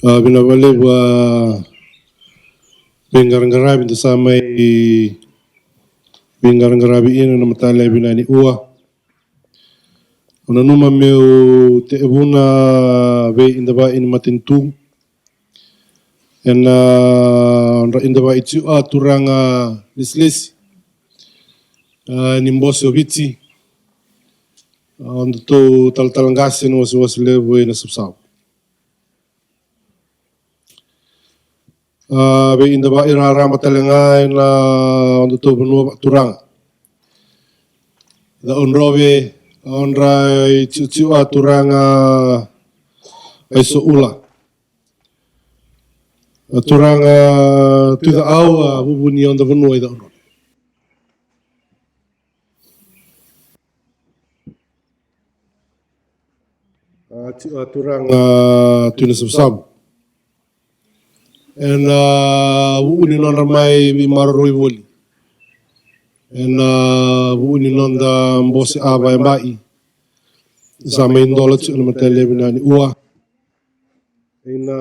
Binabali wa bingarang-garabi da sa may bingarang-garabi ina na matala binani ua. Una numa meu te ebuna be indaba in matintu. En indaba itu turanga lislis. Nimbosi obiti. Onda to tal-talangasi no was levo na Savusavu. Be indaba irara matalenga na onda to benua turanga. Da onrobe onra itu turanga aiso ula. Turanga tu da au bubuni onda benua ida onrobe. Turanga tu na Savusavu. En bubuni nonra mai mi Yaroi Village. En bubuni nonda mbose aba embai. Sama indola tu na matele binani ua. Ina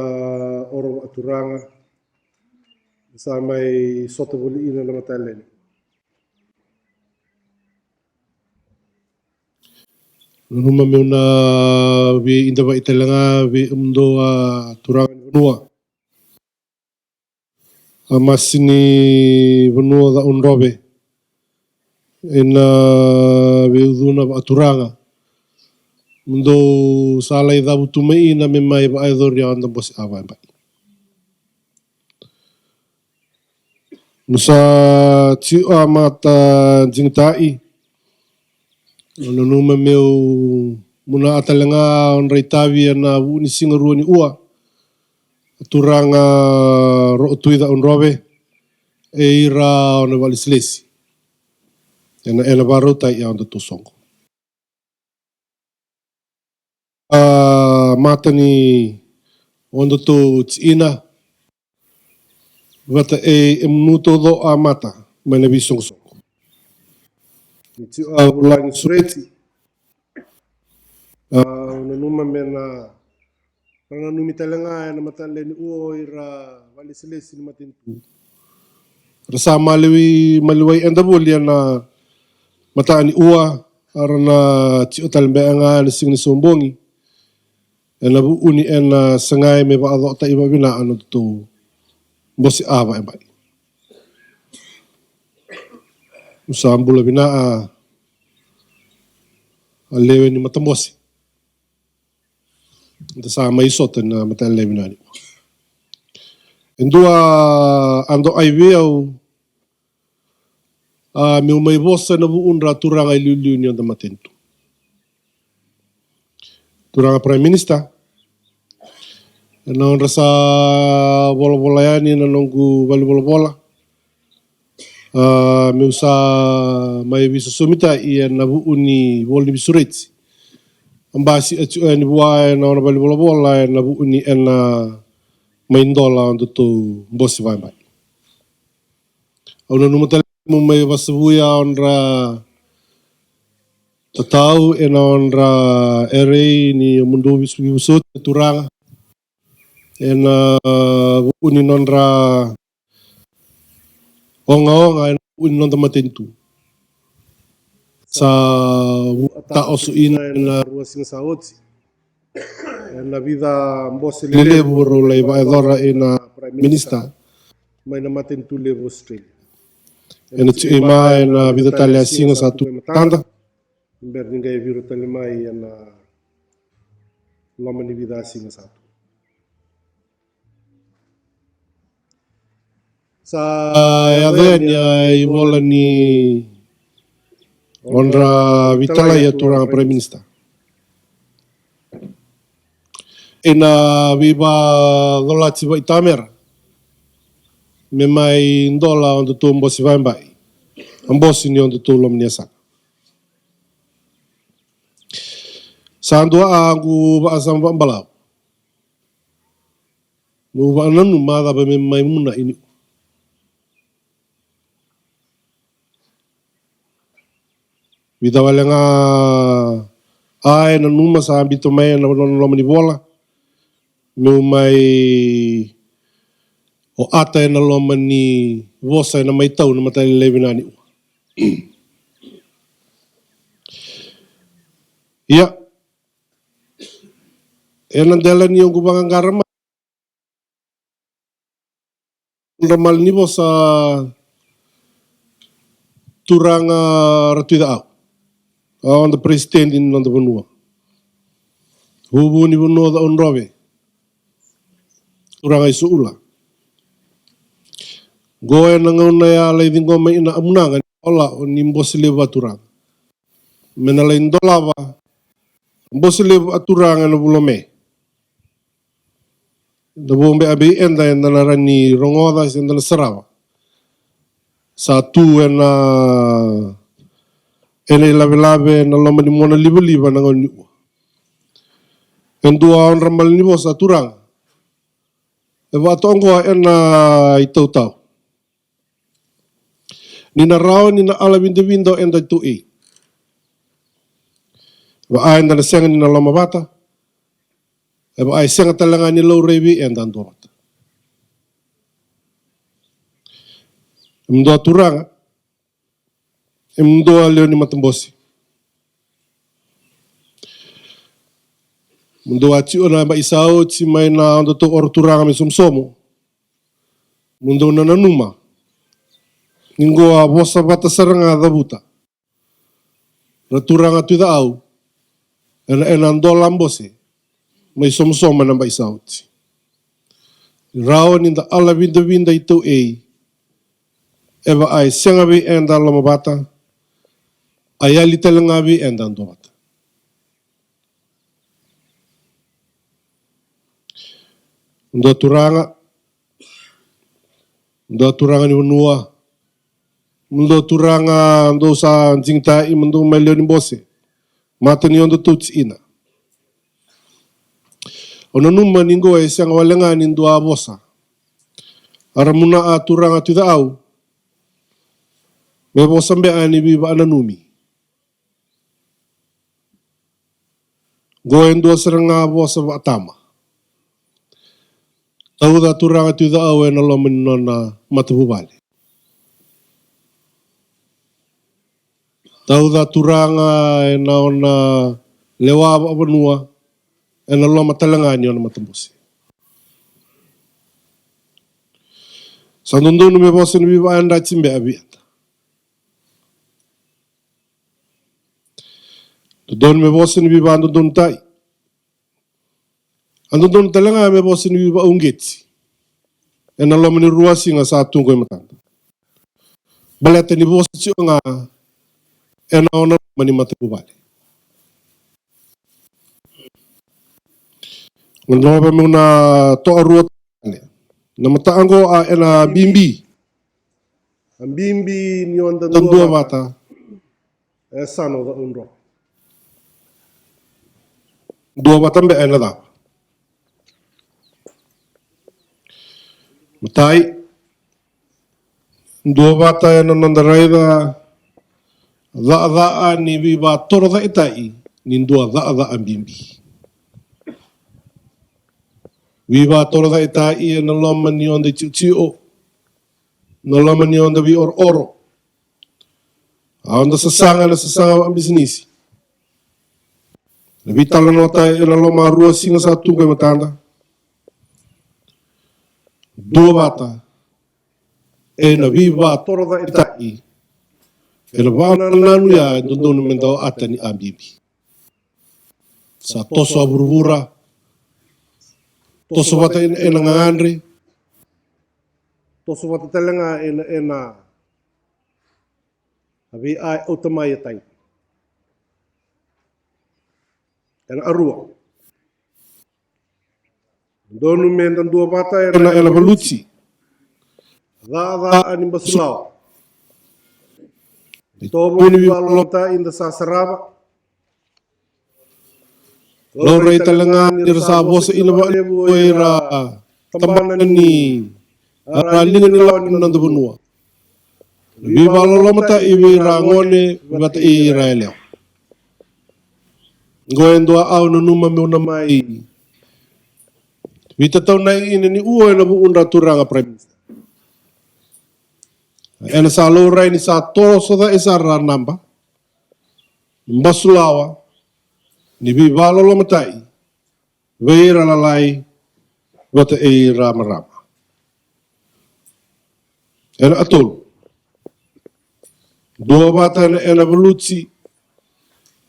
oro turanga. Sama soto buli ina na matele. Numa meuna bi indaba itelanga bi turanga benua. Masini benua da onrobe. Ina bi uduna ba turanga. Mundo salai da butumai na me mai ba aidoria onda bosi ava ba. Nusa tiu amata jingtai. Ono numa meu muna atalenga on reitavi na uni singaru ni ua. Turanga rotuida onrobe eira ona valislesi. Ena barota ia onda tosongo. Mata ni onda to tina vata minuto do a mata mana bisong songo. Itu ulang sureti. Numa mena ranga numi talenga na matale ni uo ira valislesi ni matintu. Rasa maliwai enda bolia na mata ni ua arana tio talbenga ni sing ni sombongi. Ena bu uni ena sengai me ba ado ta iba bina anu tu bosi ava embai. Usambula bina lewe ni matamosi. Ita sama isota na matale bina ni. Endua ando aiweo meu mai bosa na bu unra turanga iliu ni onda matentu. Turanga Prime Minister. Na on rasa bola-bola yani na nunggu bali bola-bola. Meu sa mai bisa sumita ia na bu uni boli bisureti. Ambasi ni buai na ona bali bola-bola na bu uni na main dola on tu bosi vai vai. Ona numatal mo mai basabuya onra tatau onra ere ni mundo bisut turanga. Uni nonra onga uni nonda matentu. Sa ta osu ina na rua singa saoti. Na vida mbose lele buru lai ba edora ina Prime Minister. Mai na matentu levo Australia. Ena tu ima na vida talia singa satu tanda. Ber ningai viru tali mai na lama ni vida singa satu. Sa ya ibola ni onra vitala ya turang Prime Minister. Ena viva dola tiba itamer. Memai dola on tu mbosi vai vai. Mbosi ni on tu lom niasa. Sandua aku ba asam ba balau. Mu ba nanu mada ba memai muna ini. Vida valenga ai na numa sa ambito mai na lom ni bola. meu mai o ata na loma ni vosa na mai tau na matai levinani ua. Ia, e na dela ni o gubanga garama ramal ni vosa turanga ratuida au. On the president in the Vanua. Hubu ni Vanua da onrove. Turanga isu ula. Goe na ngauna ya leiding gome ina amunanga ola o ni mbosile wa turanga. Mena lein dolava mbosile wa turanga na bulome. Da bombe abi enda enda na rani rongoda enda na sarawa. Sa tu ena lave na loma ni mona liba na ngoni ua. Endua on ramal ni bosa turanga. E watongo ena itautau. Nina rao nina ala window enda tu e. Wa ai enda na senga nina loma bata. E wa ai senga talanga ni low revi enda ando bata. Mdoa turanga. Mdoa leo ni matambosi. Mdoa tio na ba isao ti mai na ando to or turanga me somsomo. Mundo na nanuma. Ningoa bosa bata saranga da buta. Raturanga tu da au. Ena ando lambose. Mai somsoma na ba isao ti. Rao ninda ala winda itu e. Eva ai senga vi enda loma bata. Ayali talanga vi enda ando bata. Ndo turanga ni Vanua. Ndo turanga ndo sa jingta i ndo melio ni bose. Mata ni ondo tuts ina. Ono numa ningo e siang walenga ni ndo abosa. Aramuna a turanga tuda au. Me bosa mbe ani biba ananumi. Goe ndo seranga bosa wa atama. Tau da turanga tuda au e na loma ni nona matapubale. Tau da turanga e na ona lewa Vanua e na loma talanga ni ona matambusi. Sa ndono me bosa ni biba anda timbe abiata. Doon me bosa ni biba ando don tai. Ando don talanga me bosa ni biba ungeti. E na loma ni ruasi nga sa tungo i matanda. Baleta ni bosa tio nga e na ona mani matapubale. Ngano pa muna to arua na mataango a ena bimbi. Ang bimbi ni onda dua bata. E sano da unro. Dua bata mbe ena da. Matai. Dua bata ena nandarai da ni biba toro da itai. Nindua da ang bimbi. Viva toro da itai e na loma ni onda tio. Na loma ni onda vi oro. A onda sasanga ang bisnisi. Na vitala nota e na loma rua singa sa tunga i matanda. Dua bata. E na viva toro da itai. E na vana nanu ya dondonu mendao ata ni ambibi. Sa toso aburubura. Toso bata ena ngangandre. Toso bata talanga ena. Abi ai utamai tai. Ena arua. Donu mendan dua bata ena baluci. Da ani basulau. Tobo ni balota inda sasaraba. Lorei talanga ni rasa bosa ina ba era tambanan ni lingan ni lawan ni nanda Vanua. Viva lolomata iwi rangone bata i Israel. Goendo au no numa me una mai Vita tau na ina ni ua na buunda turanga Prime Minister. Ena sa laurai ni sa toroso da esa ranamba. Mbasulawa. Ni vivalo lo matai. Veira lalai. Wata e rama. Ena atul. Dua bata ena velutsi.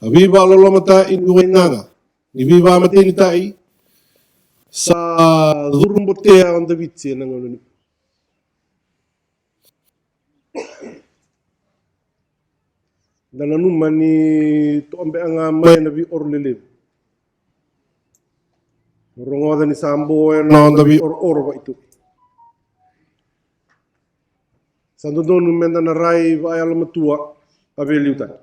Vivalo lo matai ni wenganga. Ni viva matini tai. Sa zurumbotea on the vitsi na ngono. Dan numa ni tombe anga mai na vi orlele. Rongoda ni sambo na onda vi or itu. Santo donu menda na rai vai ala matua aveliuta.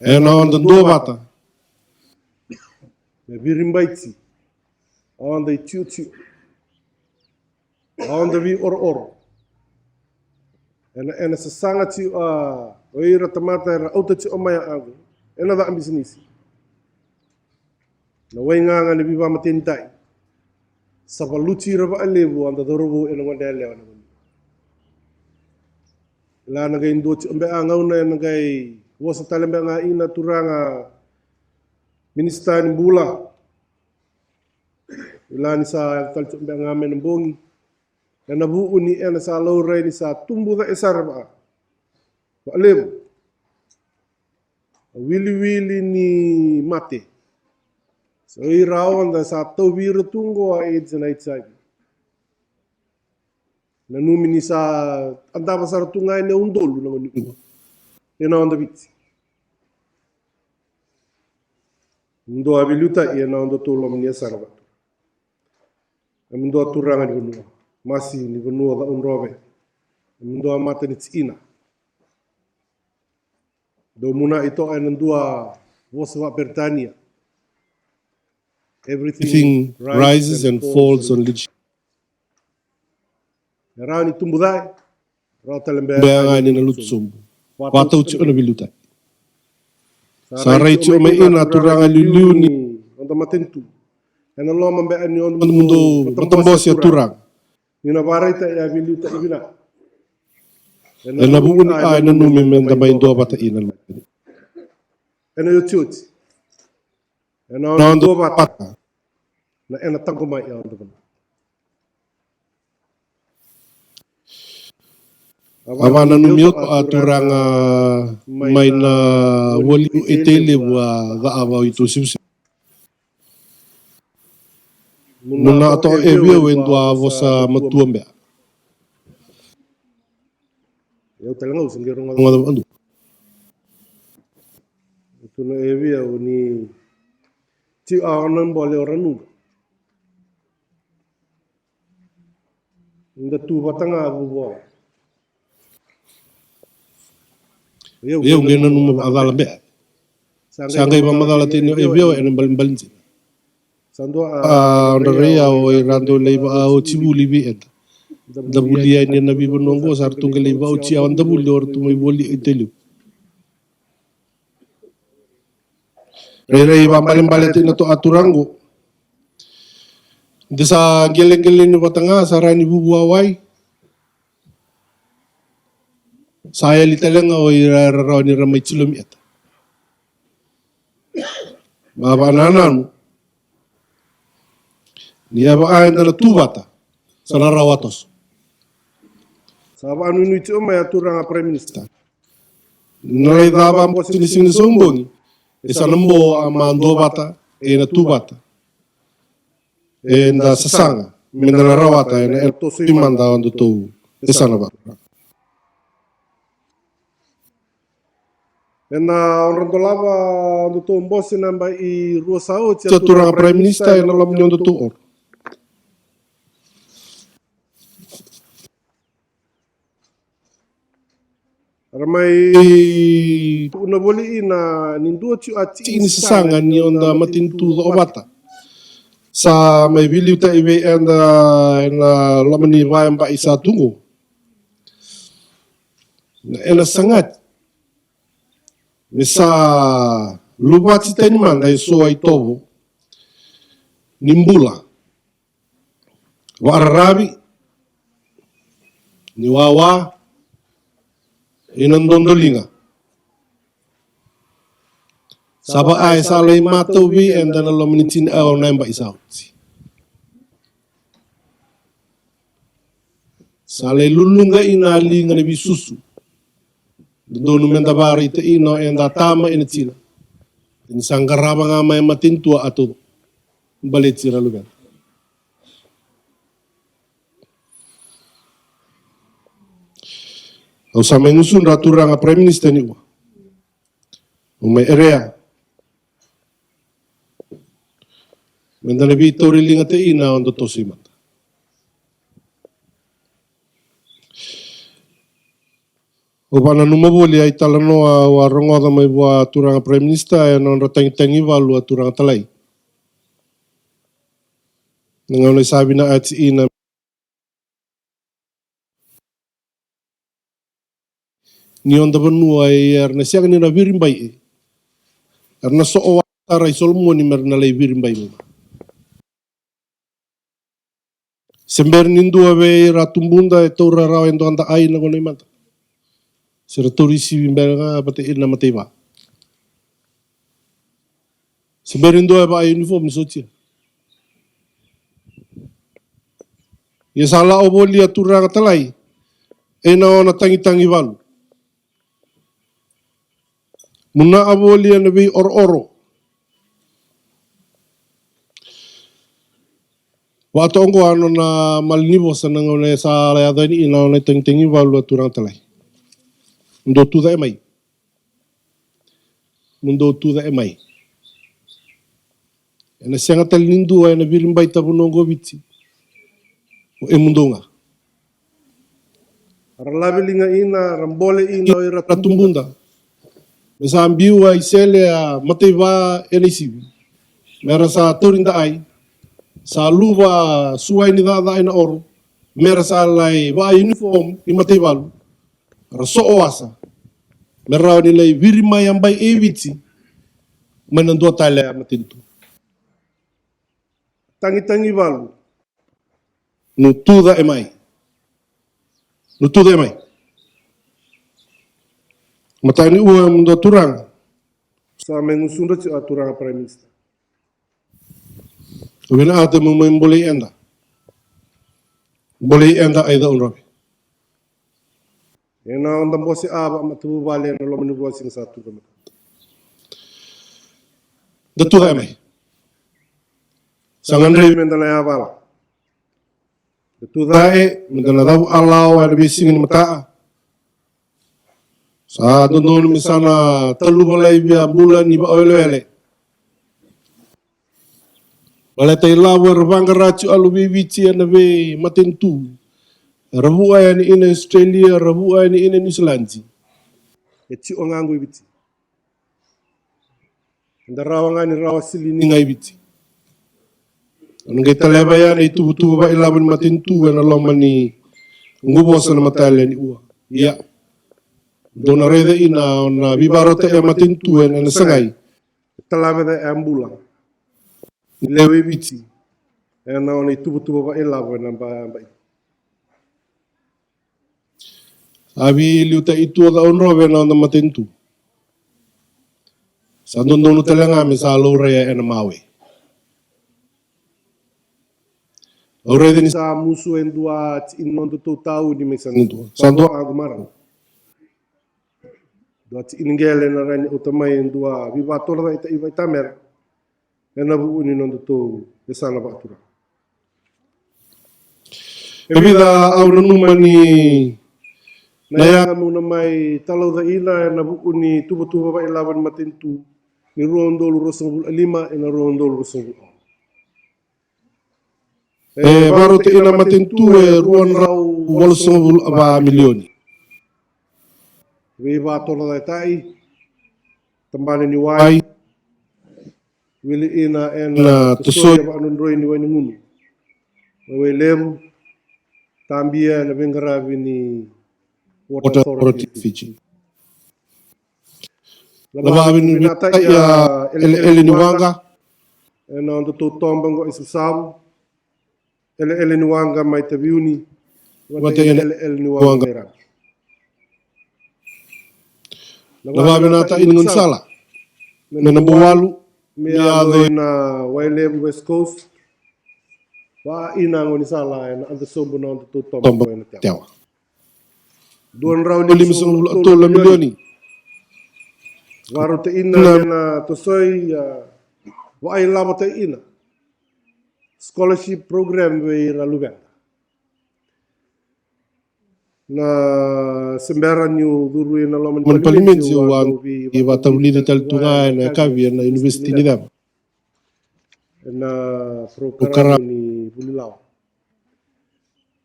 Na onda dua bata. Me virimbaitsi. Onda tiu. Onda vi or. Ena sa sanga tiu oira tamata era auta tiu omaya agu. Ena da ambisnisi. Na wainganga ni viva matintai. Sa valuti rava alevu anda dorobu ena ngandele wana. La na gai ndo tiu ombe angauna ena gai wasa talembe anga ina turanga ministerial bula. La ni sa tal tiu ombe anga men bongi. Ena bu uni ena sa laurai ni sa tumbu da esar ba. Ba alevu. Wili ni mate. So irao anda sa tau vira tungo a AIDS and HIV. Na numi ni sa andava sa tungai ne undolu na ngoni. Ena onda vitsi. Ndo aviluta ena onda tolo mnia sarva. Ndo aturanga ni benua. Masi ni benua da unrobe. Ndo amata ni tsina. Do muna ito ena ndua vosa Bertania. Everything rises and falls on leadership. Rao ni tumbudai. Rao talembe. Beanga ni na lutsumbu. Watau cio na biluta. Sarai cio me ina turanga liu ni. Onda matentu. Ena loma mbe ani on mundo matambosi ya turang. Nina varai ta ya biluta ibina. Ena buuni ai na numi menda mai ndo bata ina. Ena yo tioti. Ena on ndo bata. Na ena tango mai ya onda bana. Awana numiot aturanga mai na wali etele wa ga awa itu siusi. Nuna ato evia wendo avosa matuambe. Eu telanga usingero ngado andu. Itu na evia ni ti aonan bole oranu. Nda tu batanga abuwa. Eu ngena numa adala be. Sangai mamadala tino evio ena balin. Sando onda rea o irando leiba o tibuli bi et. Da bulia ni na bibo nongo sartu ke leiba o tia onda buli or tu mai boli itelu. Rei ba balin tino to aturango. Desa geleng ni batanga sarani bubu awai. Saya litalenga o irarao ni ramai chilum et. Baba nanan. Ni aba ai na tubata. Sana rawatos. Saba anu ni tio mai aturanga Prime Minister. Nai daba mbosi ni sing sombongi. Isa nambo amando bata e na tubata. E na sasanga. Mena na rawata e na elto imanda ondu tu. Isa na bata. Ena orang tolava ondu tu mbosi namba i ruasao tia turanga Prime Minister e na lamni ondu tu or. Ramai una boli ina nindua tiu ati ini sanga ni onda matintu do obata. Sa mai vili uta iwe ena lamani vai mba isa tungo. Ena sangat. Mesa lupa tita ni manga iso ai tobo. nimbula, waararabi, niwawa, inandondolinga. Saba ay salay matobi and then alomnitin aw naimba isauti. Salay lulunga inali nga bisusu. Dono mendabari te ino and tama inatina. In sanggaraba nga may matintua ato balit sira lugar. Au sa mengusun ratura nga Prime Minister ni may area. Mendana Vitori linga te ina ondo tosimat. Upana numabuli ay talano wa rongoda may buwa turang Prime Minister ay non ratang-tangi walu at turang talay. Nangaw sabi na at si ina ni onda banu ay na siya kanina virimbay na soo taray solmo ni mer na lay virimbay mo. Sember nindu ave ratumbunda ito raraw endo anda ay na kunay mata. Sira turisi bimber nga batiin na matay ba. Sember nindu ave ay uniform ni sotia. Yasala oboli aturang talay. Ena na tangi-tangi walu. Muna aboli na bi or-oro. Wato ko ano na malinibo sa nangaw sa layada ni ina na tangi-tangi walu aturang talay. Mundo tuda emay. Mundo tuda emay. Ena siya nga talinindu ay na birimbay tabunong gobitsi. O mundo nga. Ralabi nga ina, rambole ina o ratumbunda. Masa ambiwa isele matayba enisibi. Mera sa turinda ay. Sa luwa suway ni dada ay na oro. Mera sa alay ba uniform ni mataybal. Raso oasa. Mera nilay virimay ambay evitsi. Manandua tala matinto. Tangi-tangi balu. Nutuda emay. Nutuda emay. Matani uwa mundo turang. Sa mengusunda si aturang Prime Minister. Wala ate mo boleh enda. Boleh enda ay daun rabi. Yan na ang dambo si Aba matubali na lo manubuwa sing satu kami. Datu emay. Sangan rin mendala yabala. Datu dae mendala daw alaw ay bisingin mataa. Sa doon misalnya telu balay biya bulan iba olele. Balay tayo lawer bangarachu alubibici na be matentu. Rabu ay ni ina Australia, rabu ay ni ina New Zealand. Eti ongango ibiti. Ndarawa nga ni rawa sili ni nga ibiti. Anong talaba yan ay tubo-tubo ba ilaban matentu na loman ni ngubosa na matala ni uwa. Iya. Doon na reda ina na bibaro tayo matintuan na nasangay. Talaba na ambula. Nilewe biti. Ayan na na itubo-tubo pa ilaban ng ba. Sabi liuta itu ka onrobe na matintu. Sa doon talaga kami sa aluraya na mawe. Already ni sa musu en dua inon to tau di mesan itu. Santo agumarang. Dua ingele na ran utamay en dua vivator da ita iba tamer. Na bu uni non to esana ba tura. Ebida au numa ni naya mo na may talaw da ila na bu uni tubo-tubo ba ilaban matintu ni rondol rosong 5 en rondol rosong baru te ina matintu ruan raw 8 milyon. Viva tola da tai tambane ni wai wili ina en tusoy ba anundroy ni wani ngunu. Wai leru tambia na bengarabi ni water authority Fiji. Lababi ni binata ya ele ni wanga e na onda tō tombango i Savusavu, ele nuanga mai te viuni, wate ele nuanga mai rana. Na wabinata inungun sala. Me na buwalu. Me alo na Wailevu West Coast. Wa ina ngoni sala na anda sombo na onda tō tombango e na tewa. Duan rau ni Filimoni Vosarogo milioni. Waro te ina na tosoi wa ai lava te ina. Scholarship program we Ralubenda. Na semberan yu duru na loman Palimenti wa iwa taulida taltunga na kavi na university ni dam. Na prokara ni Bulilau.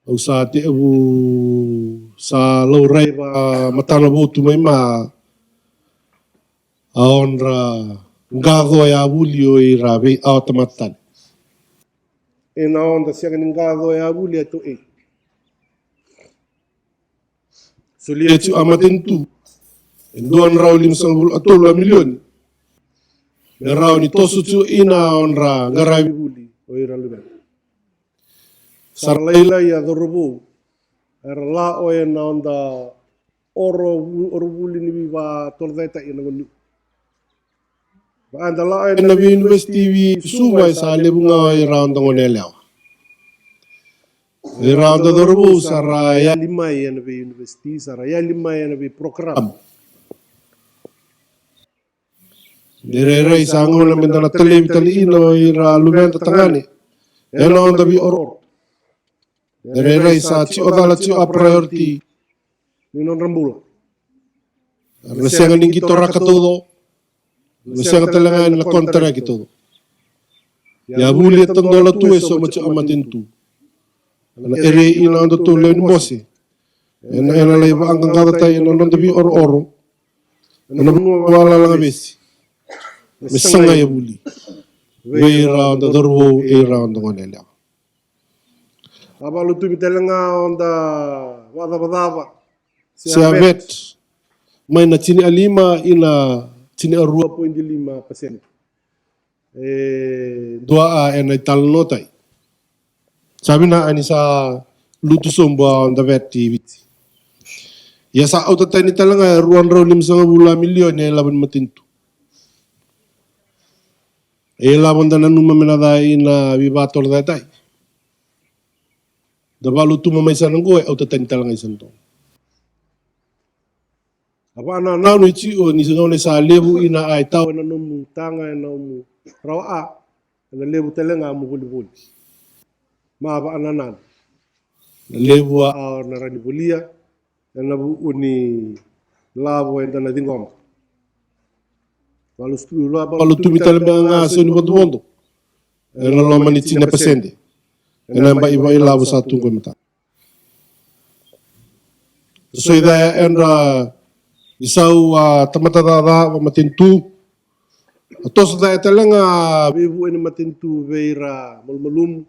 Au sa te abu sa laurai ba matana botu mai ma aonra ngado ya bulio i rabe automatan. E na onda sianga ni ngado e abuli ato e. Solia tu amatentu. Duan rau 500 milioni. Me rau ni tosu tu ina onra ngarai buli o i Ralubenda. Sarlaila ia dorobu. Era la o e na onda oro buli ni viva tordeta ina ngoni. Anda la e na university vi suwai sa lebunga i raunda ngonelewa. I raunda dorobu sara ya lima e na university, sara ya lima e na program. Direrei sa ngona mendana televi tali ino i Ralubenda tangani. Ena onda vi oro. Direrei sa ci odala ci a priority. Ninon rambula. Resenga ningi toraka todo. Resenga talanga na kontra ki todo. Ya buli tang dola tu eso macho amatentu. Na ere ina onda to le mose. Ena le ba ang ngada tay ena onda vi oro. Ena wala lang besi. Mesanga ya buli. We round the dorwo e round ngonela. Abalu tu mitelanga onda wada. Sia vet. Mai na chini alima ina chini arua 2.5%. Dua a ena ital notai. Sabi na ani sa lutu somba onda vet TV. Ya sa auto tani talanga ruan raw 500 milyon e laban matintu. E laban da nanuma menada ina vivator da tai. Da balu tu mamay sa nanggo e auto tani talanga isanto. Apa na no ichi o ni singone sa lebu ina ai tau na nomu tanga na nomu rawa na lebu telenga mu buli. Ma ba ananan. Lebu a na rani bulia na bu uni lavo e na dingom. Balu tu mitale nga so ni bondo. Na lo mani china pasende. Ena ba iba lavo sa tungo mata. So ida enra isau tamatada matintu. Tos da talanga bibu ene matintu veira malmalum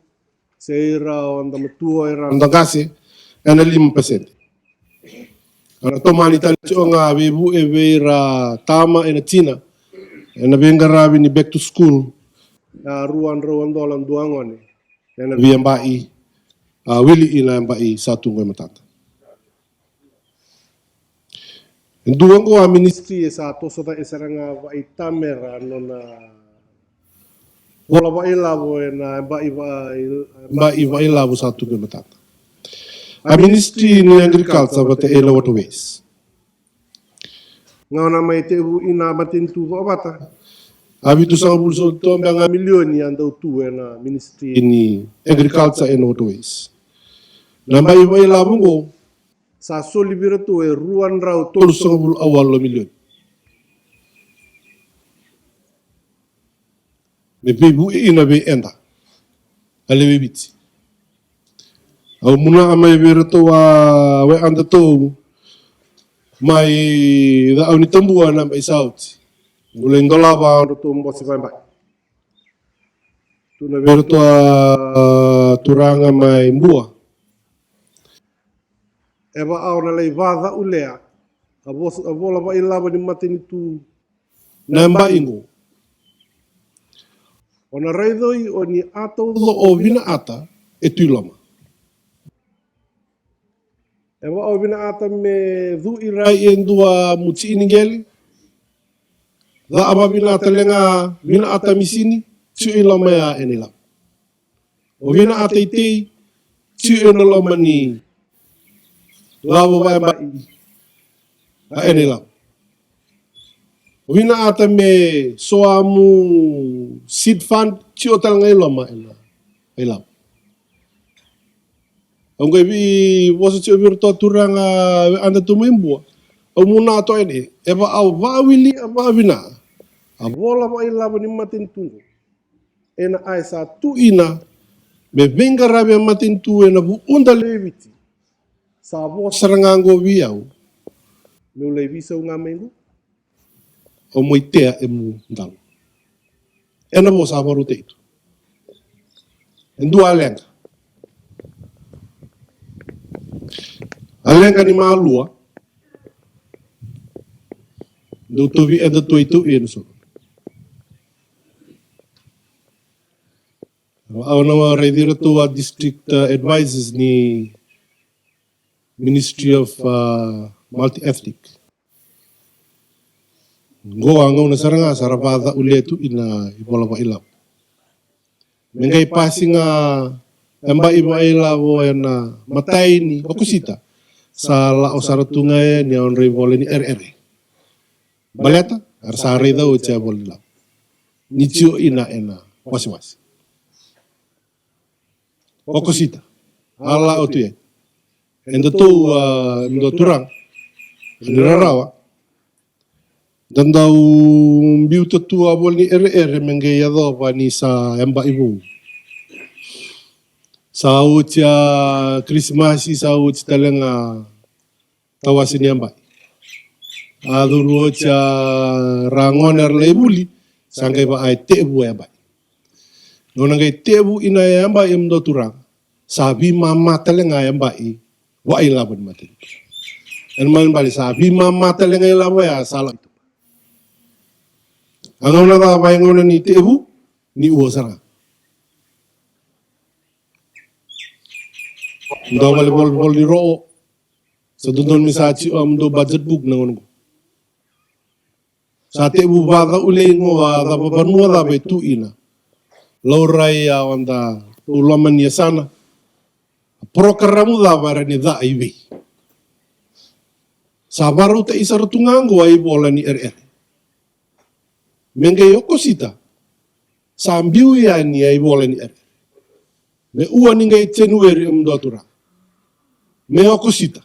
seira onda matua era onda gase ena 5%. Ana tomani tali nga bibu e veira tama ena China. Ena venga rabi ni back to school. Ruan dolan duangone. Ena via mbai. Wili ina mbai sa tungo matata. Duango a ministry sa toso da esaranga va itamera nona wala ba ilavo na ba iba ilavo sa tungo matata. A ministry ni agriculture bata ela waterways. Ngana mai te ina matintu va bata. Habitu sa bulso to nga milioni anda tu na ministry ni agriculture and waterways. Namba iba ilavo ngo sa solibirato e ruan rau tolu sangabul awal lo milyon. Me bibu ina be enda. Alewe biti. Au muna amai birato we anda to mai da au ni tambua na mai sauti. Nguleng dolaba ando to mbosi vai. Tu na birato turanga mai mbua. Eba au na lei vada ulea. A vola va ilava ni matini tu namba ingo. O na raidoi o ni atau o vina ata e tui loma. e wa o vina ata me dhu ira Ai e ndua muti iningeli, dha ama vina ata lenga vina ata misini, tiu e loma ya ene lau. O vina ata i tei, tiu e na loma ni lawa vai ba a ene lau. O vina ata me soamu seed fund, tiu o talanga i loma e lau. Ang gabi, wasa tiu virto turanga anda tumimbua. O muna ato ene, e ba au vawili a vina. a vola wa ilava ni matintungo. E na ai sa tu Ina, me venga rabia matintu e na bu unda leviti. Sa vosa sarangango viau, me o levisa o ngā mengu. o moitea e mu ndalo. E na bo sa maru teitu. E ndua alenga. Alenga ni maalua, do tovi e da toitu e no so. Au na reidira tua district advisors ni Ministry of Multi-Ethnic. Goa ngau na saranga sarabada uletu ina ibola pa ilaw. Mengay pasinga amba iba ilaw na matay ni okusita sa lao saratunga ni honorable ni RR. Baleta arsari daw siya bolilaw. Ni tiyo ina wasi-wasi. Okusita. Ala o tuye. Endo to ndo turang. Nirarawa. Dan daw biuto tua bol ni RR mengay yado pa ni sa amba ibu. Sa utia Christmas sa utia talenga tawasin ni amba. Aduru utia rangon erlebuli sangay ba ay tebu amba. Nung ngay tebu ina amba imdo turang. Sabi mama talenga amba i wa ilaban matin. En man bali sabi mama talenga ilaban ya salah. Ang una ka pahingo ni tebu ni uosara. Ndo bali bol ni roo. Sa dundon misachi do budget book na ngungo. Sa tebu baga ule ngo da babanua da betu ina. Laurai wanda ulaman ya sana. Programamu da barani da iwi. Sa baru te isarutungango ay bola ni RR. Mengay okosita. Sa ambiu ya ni ay bola ni RR. Me ua ni ngay January atura. Me okosita.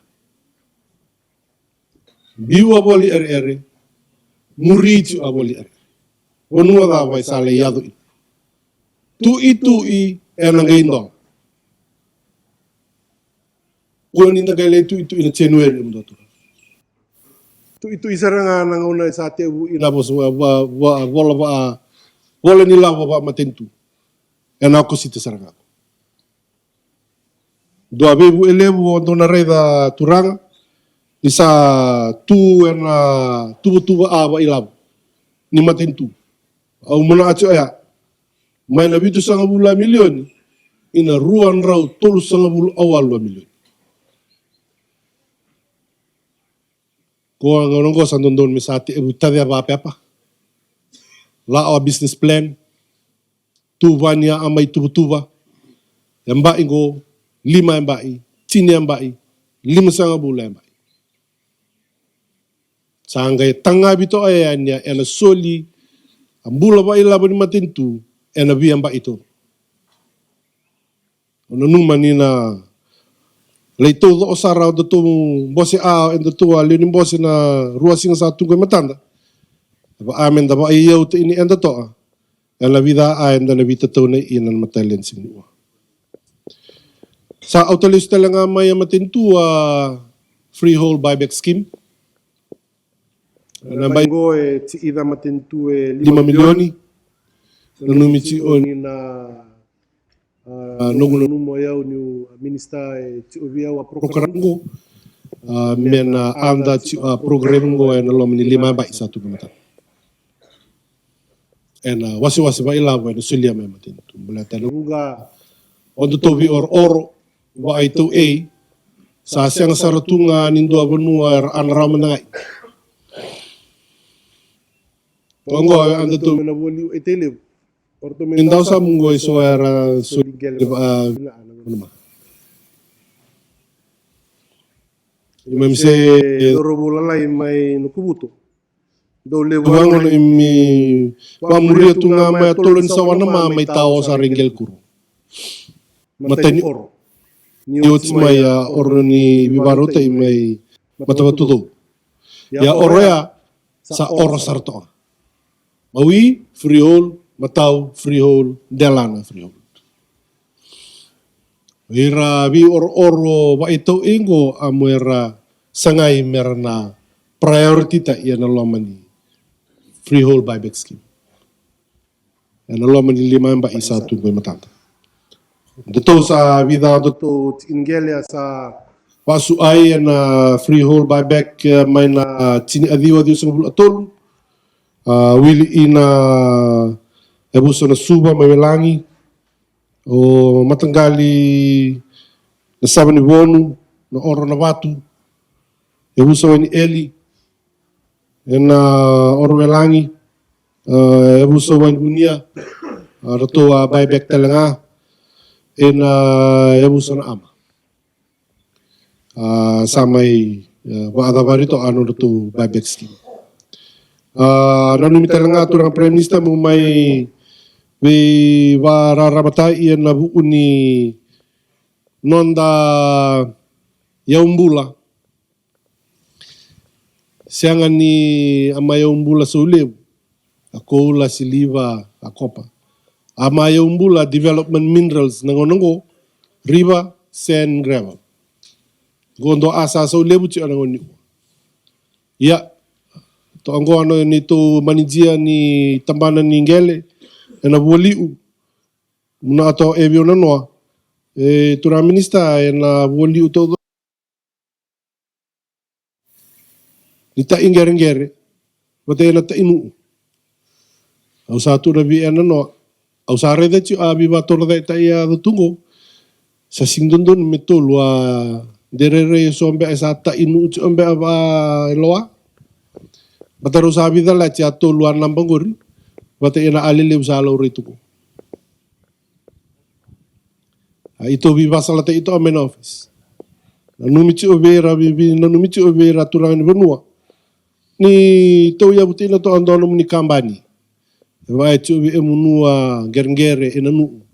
Biwa boli RR. Muritu aboli RR. Onua da vai sale yadu. Tu enangay ndo. Kunin na gaya tu ina January atura. Tu isaranga nang una sa tebu ina. Labos bola ni lawa ba matentu. Ena okosita saranga. Doa bebu elevu ondo na reda turanga. Isa tu ena tuba aba ilaw. Ni matentu. Au muna acho ya. May nabitu sa ngabula milyon. Ina ruan raw tolu sa ngabula awal 2 milyon. Ko ang ko sa dondon misati ebutadya ba pepa. La o business plan. Tuba niya amay tuba. Yamba ingo 5 yambai, 10 yambai, 5 sa ngabula yambai. Sangay tanga bito ayan niya ena soli ambula ba ilabo ni matintu ena biyamba ito. Ono numan nina leito do osara do tu bosi a endo tu ali ni bosi na ruasing sa tunggoy matanda. Ba amen da ba ayaw to ini endo to. Ela vida a endo na vita to na inan matalen sinua. Sa autolista lang nga may matintu freehold buyback scheme. Nambay go ti ida matintu 5 milyoni. Nanumichi on na numo yaw ni minista ti obia wa prokarango. Men anda program go na lom ni 5 ba isa tu mata. and wasi-wasi ba ilawa na sulia may matintu. Mula taluga, ondo tobi oro wa ito sa siyang saratunga nindo abanua anrama na ngai. Tongo ando to na wali itelew. Orto mindaw sa munggoy so era suligel Imamse loro bola lai mai nukubuto. Do wangon imi pamuria tunga may tulon sa wana may tao sa ringgel kuro. Matani oro. Yots may oro ni bibarota may matabatudo. Ya oro ya sa oro sarto. Mawi freehold, mataw freehold, delana freehold. Ira bi oro wa ito ingo amuera sangay merana priority ta yan alomani freehold buyback scheme. Yan alomani lima ba isa tunggoy matata. Dito sa vida to ingelia sa pasu ay na freehold buyback may na chini adiwa diyo sa atol. Wili ina ebuso na suba may langi o matanggali na sabi ni Wonu na oro na watu ebuso ni Eli na oro langi ebuso ni Bunia rato buyback talanga ebuso na ama samay waada barito ano rato buyback scheme. Nanumita lang nga ito ng Prime Minister mo may wararamatay iyan na buo ni nonda yaumbula. Siya nga ni ama yaumbula sa uliw. Ako la siliva ako pa. Ama yaumbula development minerals nangonongo riba sand gravel. Gondo asa sa uliw siya nangonongo. Ya. To ang ano nito manijia ni tambanan ni Ngele na woliu muna ato evyo na noa tura minista na woliu to nita ingere bate na ta inu au satu na bi na noa au sare de chi abi ba to da ta ia do tungo sa singdondon metul wa derere sombe sa ta inu sombe ba loa Bataro sabi dala cha to luar nambang gori. Bata ina alile usalo rito ko. Ito bibasa lata ito amen office. Nanumichi obera bibi nanumichi obera turang ni benua. Ni to ya buti na to andono ni kambani. Wa chu bi emunua gerngere enanu.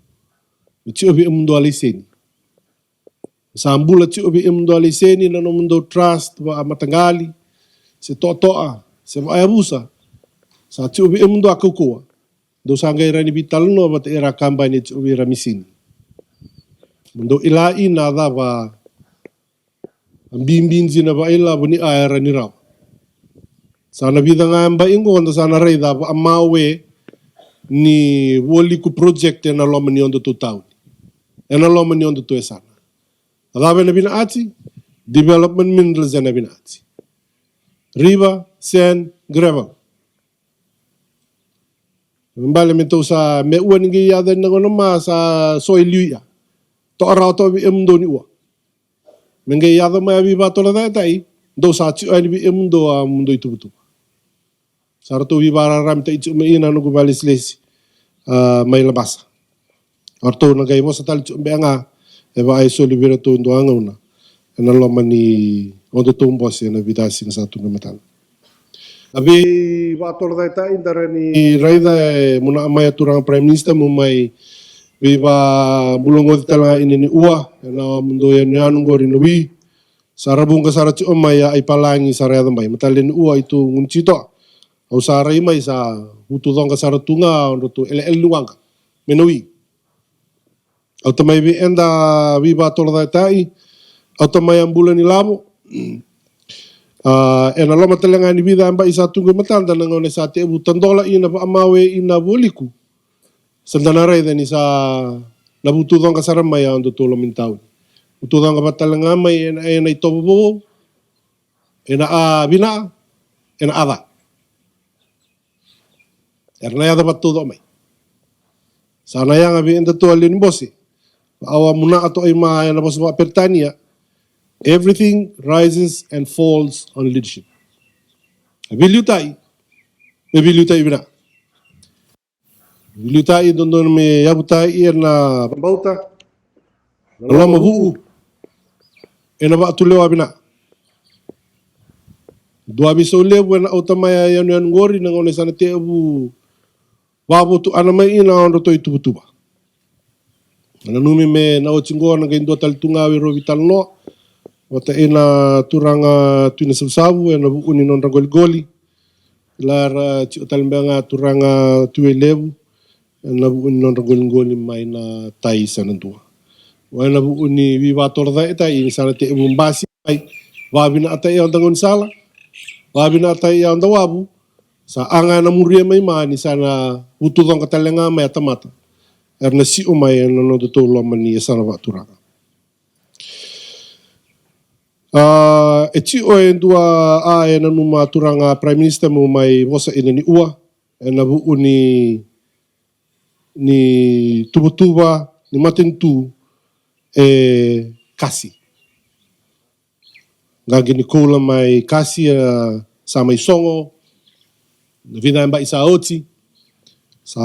Chu bi emundo aliseni. Sambula chu bi emundo aliseni na mundo trust wa matangali. Se toa se ayabusa sa chubi emundo akukua do sangai rani bital no bat era kambani chubi ramisin mundo ilai nada ba ambimbin zina ba ila buni aera ni raw sana vida ngamba ingo onda sana reida ba amawe ni woli ku project na lomani onda tu tau ena lomani onda tu esana adabe na bina ati development minerals na bina ati riba sand gravel. Mbale mento sa me uan ngi yada ngono ma sa soil ya. To ara to bi emdo ni wa. Mengi yada ma bi ba to la dai do sa chu ani bi emdo mundo itu betul. Sarto bi bara ram te chu me ina no balis les mai labasa. Orto na gai mo sa tal chu be nga e ba ai so libera to ndo anga una. Ena lo mani ondo tumbo si na vidasi na sa tunga matan. Abi bator da ita indara ni raida muna amaya turang Prime Minister mo may biba bulungo tala ini ni uwa na mundo yan yanong gori nubi sarabung kasara chi omaya ay palangi saraya may matalin uwa itu nguncito au saray may sa hutudong kasara tunga ono to el luwang menawi au tamay bi enda biba bator da ita au tamay ang bulan ni lamo ena lama talenga ni vida amba isa tunggu matanda nangone sa te butan dola ina ba amawe ina boliku sandana rai dani sa labutudong kasara maya ondo tulo mintaw utudong ka batalanga may ena itobo ena bina ena ada Erna ya dapat todo mai. Sana yang abi enda to alin bosi. Awa muna ato ay ma na bosi pertania. Everything rises and falls on leadership. Abiliutai. Abiliutai bina. Abiliutai dondon me yabutai na Bauta. Allah mabu. Ena ba tuleo abina. Dua biso lebu na utamaya yan ngori nang one sana te abu. Babu tu anamai ina ondo to itu butuba. Ana numi me na o chingo na gaindo tal tunga wi rovi tal no. Wata ina turanga tuina Savusavu ena bu uni non goli. Lara ci tal mbanga turanga tuwe lebu. Ena bu uni non goli mai na tai sana tua. Wana bu uni wi wa torda eta ini sana te abu mbasi ai. Wabina ata ia ondangon sala. Wabina ata ia ondawabu. Sa anga na muria mai mani sana utudong katalenga mai atamata. Erna si umay na no to lo mani sana wa turanga. E ti o e dua a e na numa turanga prime minister mo mai vosa ina ni ua e na bu ni tubutuba ni matentu e kasi. Ngagi ni koula mai kasi sa mai songo na vina mba isa oti. Sa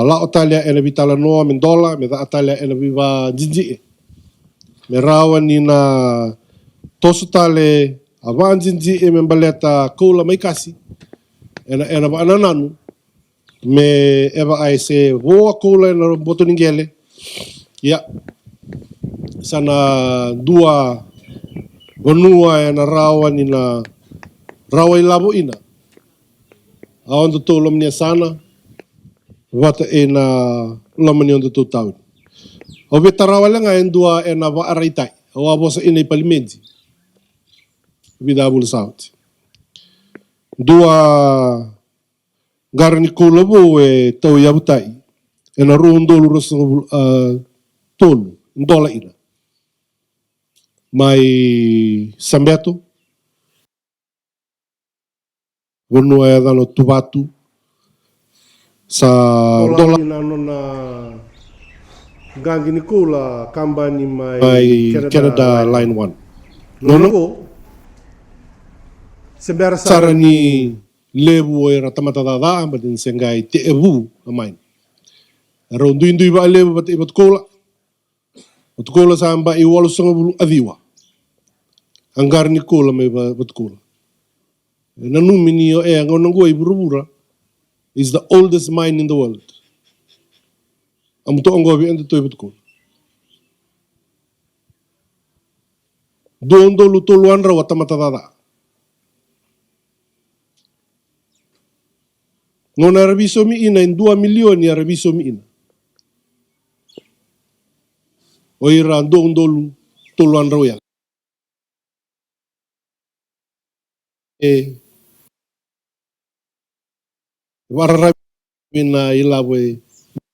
la Italia e na vitala noa mendola, me da Italia e na viva jinji. Me rawa ni na tosu tale avan jinji e me baleta koula mai kasi. E na ba anananu. Me eva ai se voa koula e na boto ningele. Ya. Sana dua bonua e na rawa ni na rawa i labo ina. Aon to tolom ni sana. Wata e na lamani on to taun. O betarawa lang nga dua e na va araitai. O abo sa ina palimenti. Vida bul saut. Dua garani kulabo e tau yabutai. E na ruon dolu ros tolu. Ndola ina. Mai sambeto. Bonua e dano tubatu. Sa dola ina na gangi ni kula kamba ni mai Canada Line 1. Nono sebera Sara ni lebu e ratamata dada batin sengai te ebu amain. Rondu indu iba lebu bat ibat kola. Bat kola samba i walu sanga bulu adiwa. Anggar ni kola mai bat kola. Nanumi ni o e ngonongo iburubura is the oldest mine in the world. Amuto ongobi ende to ibat kola. Dondo lutoluan rawa tamata dada. Ngona rabiso mi ina in 2 milioni ya rabiso mi ina. Oira dondolu toluan rawa. Warara mina ilawe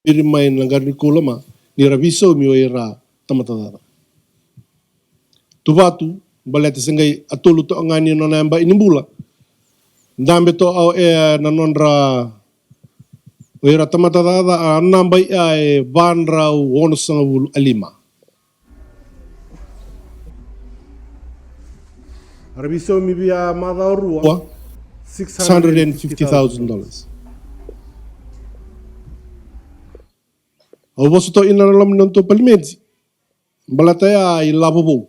pirimain langgar ni kulama ni rabiso mi oira tamatadara. Tubatu balete sengai atulu to angani no namba inimbula. Ndambe to au e nanonra oira tamatadara namba e vanra wono sangabulu alima. Rabiso mi via Madaurua $650,000. Au bosu to ina lam non to palimenti. Balata ya i labobo.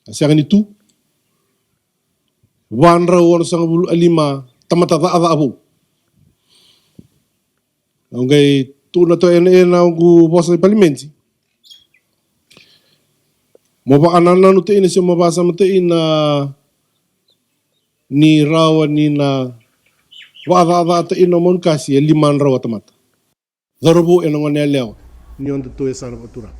Asiang ni tu. Wanra wono sangabulu alima tamata da abo. Ngai tu na to ena ngu bosu palimenti. Mo ba anana no te ina se mo ba sa te ina ni rawa ni na wa te ina mon kasi liman rawa tamata. Darubu ena ngone leo. Ni on to esa batura.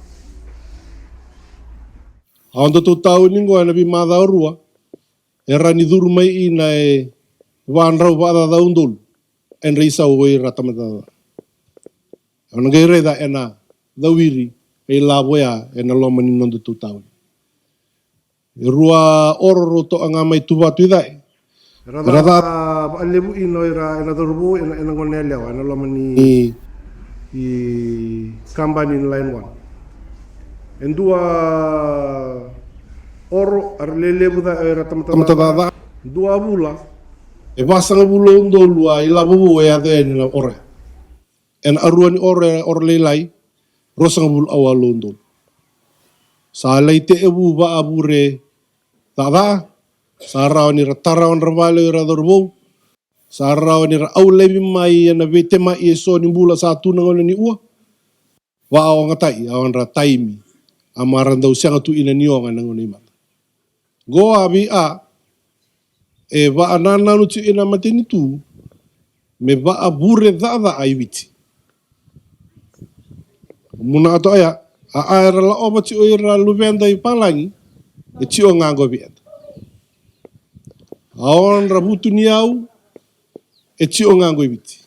Ando to tau ni ngona bi Madaurua. Era ni duru mai ina e wan rawa da undul. En risa o i ratamata. Ona ngai reda ena dawiri e laboya ena lomani non to tau. Rua ororo to anga mai tubatu idai. Rada alebu ino ira ina dorbu ina ngonelya wa ina lomani i company line 1. Endua oro arlelebu da ira tamata dua bula e wasanga bulo ndo lua ila bubu e ade ni la ore en aruani ore lelai rosanga bul awalo ndo sa leite e bu ba abure tada sa raoni rataraon ravale ra dorbo sa raoni ra aulebi mai na vete mai e so ni bula sa tu ngone ni ua wa o ngatai awan ra taimi amaran dau sianga tu ina nionga ngone mata go abi a e va anana no tu ina matini tu me va abure dada ai witi muna ato aya a aera la oba ti oira luvenda i palangi e ti o ngango vieta aon rabutu ni au e ti o ngango i witi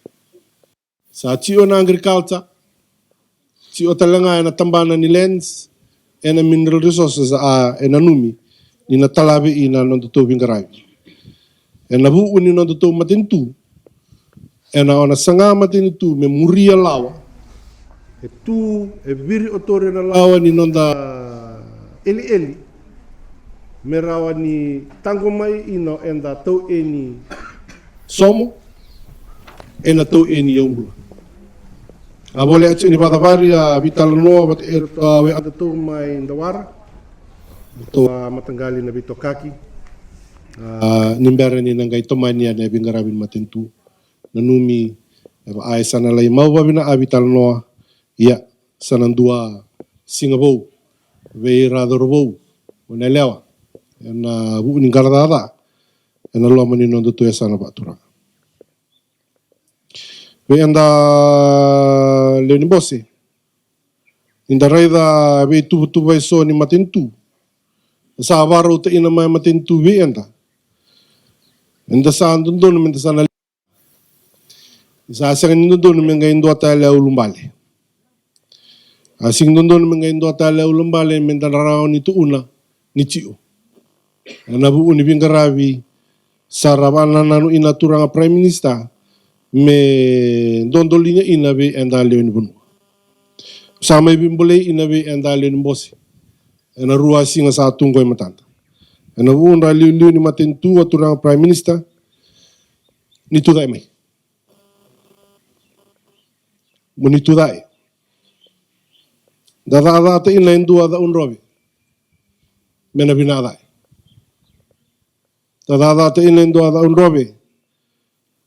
sa ti o na agriculture ti o talanga na tambana ni lands e na mineral resources a e na numi ni na talabe i na non to vingaravi e na bu ni non to matintu e na ona sanga matintu me muria lawa e tu e viri otore na lawa ni non da eli me rawa ni tango mai ino enda tau eni somo e na tau eni yongu a vole atu ni patavari a vital no bat e we ata tau mai ndawara to matanggali na bito kaki nimbere ni nangai tomania ne bingarabin matintu nanumi ai sana lai mau babina a vital no ya sanandua singabo ve radorbo ona lewa na bu ni gardada na lo mani no do ya sana batura ve anda le ni bosi inda raida ve tu vai so ni matintu sa varo te ina mai matintu ve anda inda sa andun minta sana sa sang ndun men ngai ndo ta le ulumbale asing ndun men ngai ndo ta le ulumbale men dan rao ni tu una ni tiu na bu uni bingaravi saravana nanu ina turanga prime minister me dondolinya ina be enda le ni bunu sama bimbole ina be enda le ni bosi na rua singa sa tungoi matanta na bu unda liu ni matentu turanga prime minister ni tu dai mai monitu dai da te ina indua da unrobi mena bina dai da te ina indua da unrobi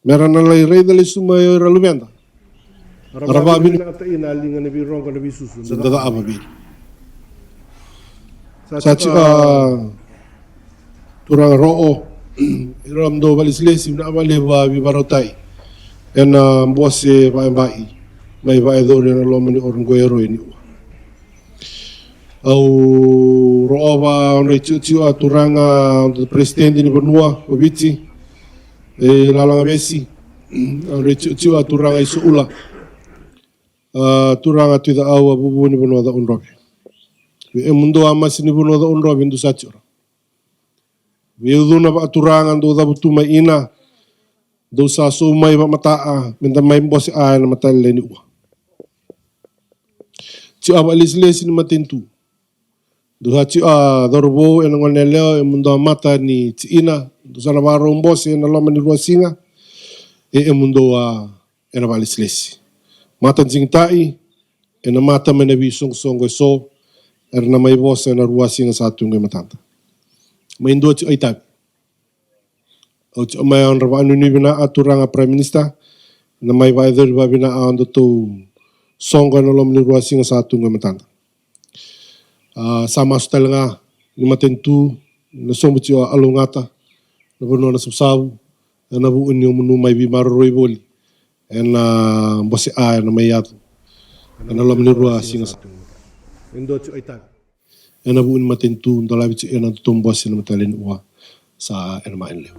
mera na lai rei dali suma yo raluvenda raba bina ata ina linga na bironga na bisusu da ababi sa ci turang roo iram do balislesi na bale ba bi barotai en bosse vai mai vai do na lomani orngo ero ni au roba on rechuchu turanga presidente ni benua obiti e lalanga besi on rechuchu turanga isula turanga tu da au bubu ni benua da unrobe e mundo amas ni benua da unrobe ndu sachura we uduna ba turanga ndo da butuma ina do sa so mai ba mata minta mai bosi a na mata le ni ci aba lisles ni matentu do ha ci dorbo en ngone leo e mundo mata ni ci ina do sana baro bosi na loma ni rosinga e mundo ena ba lisles mata jingtai ena mata mena bi song so erna mai bosi na rosinga satu ngai matanta mai ndo ci aitab o ci mai on raba anu ni bina aturanga prime minister na mai vai der ba bina ando to songo na lom ni rosinga satu ngai matanta sama sutelanga ni matentu na somuti alungata na bono na Savusavu na bu unyo munu mai bi maroi boli na bosi a na mai yatu na lom ni rosinga satu endo ci aitak na bu un matentu ndalabi ci na tombosi na matalen wa sa en ma en le.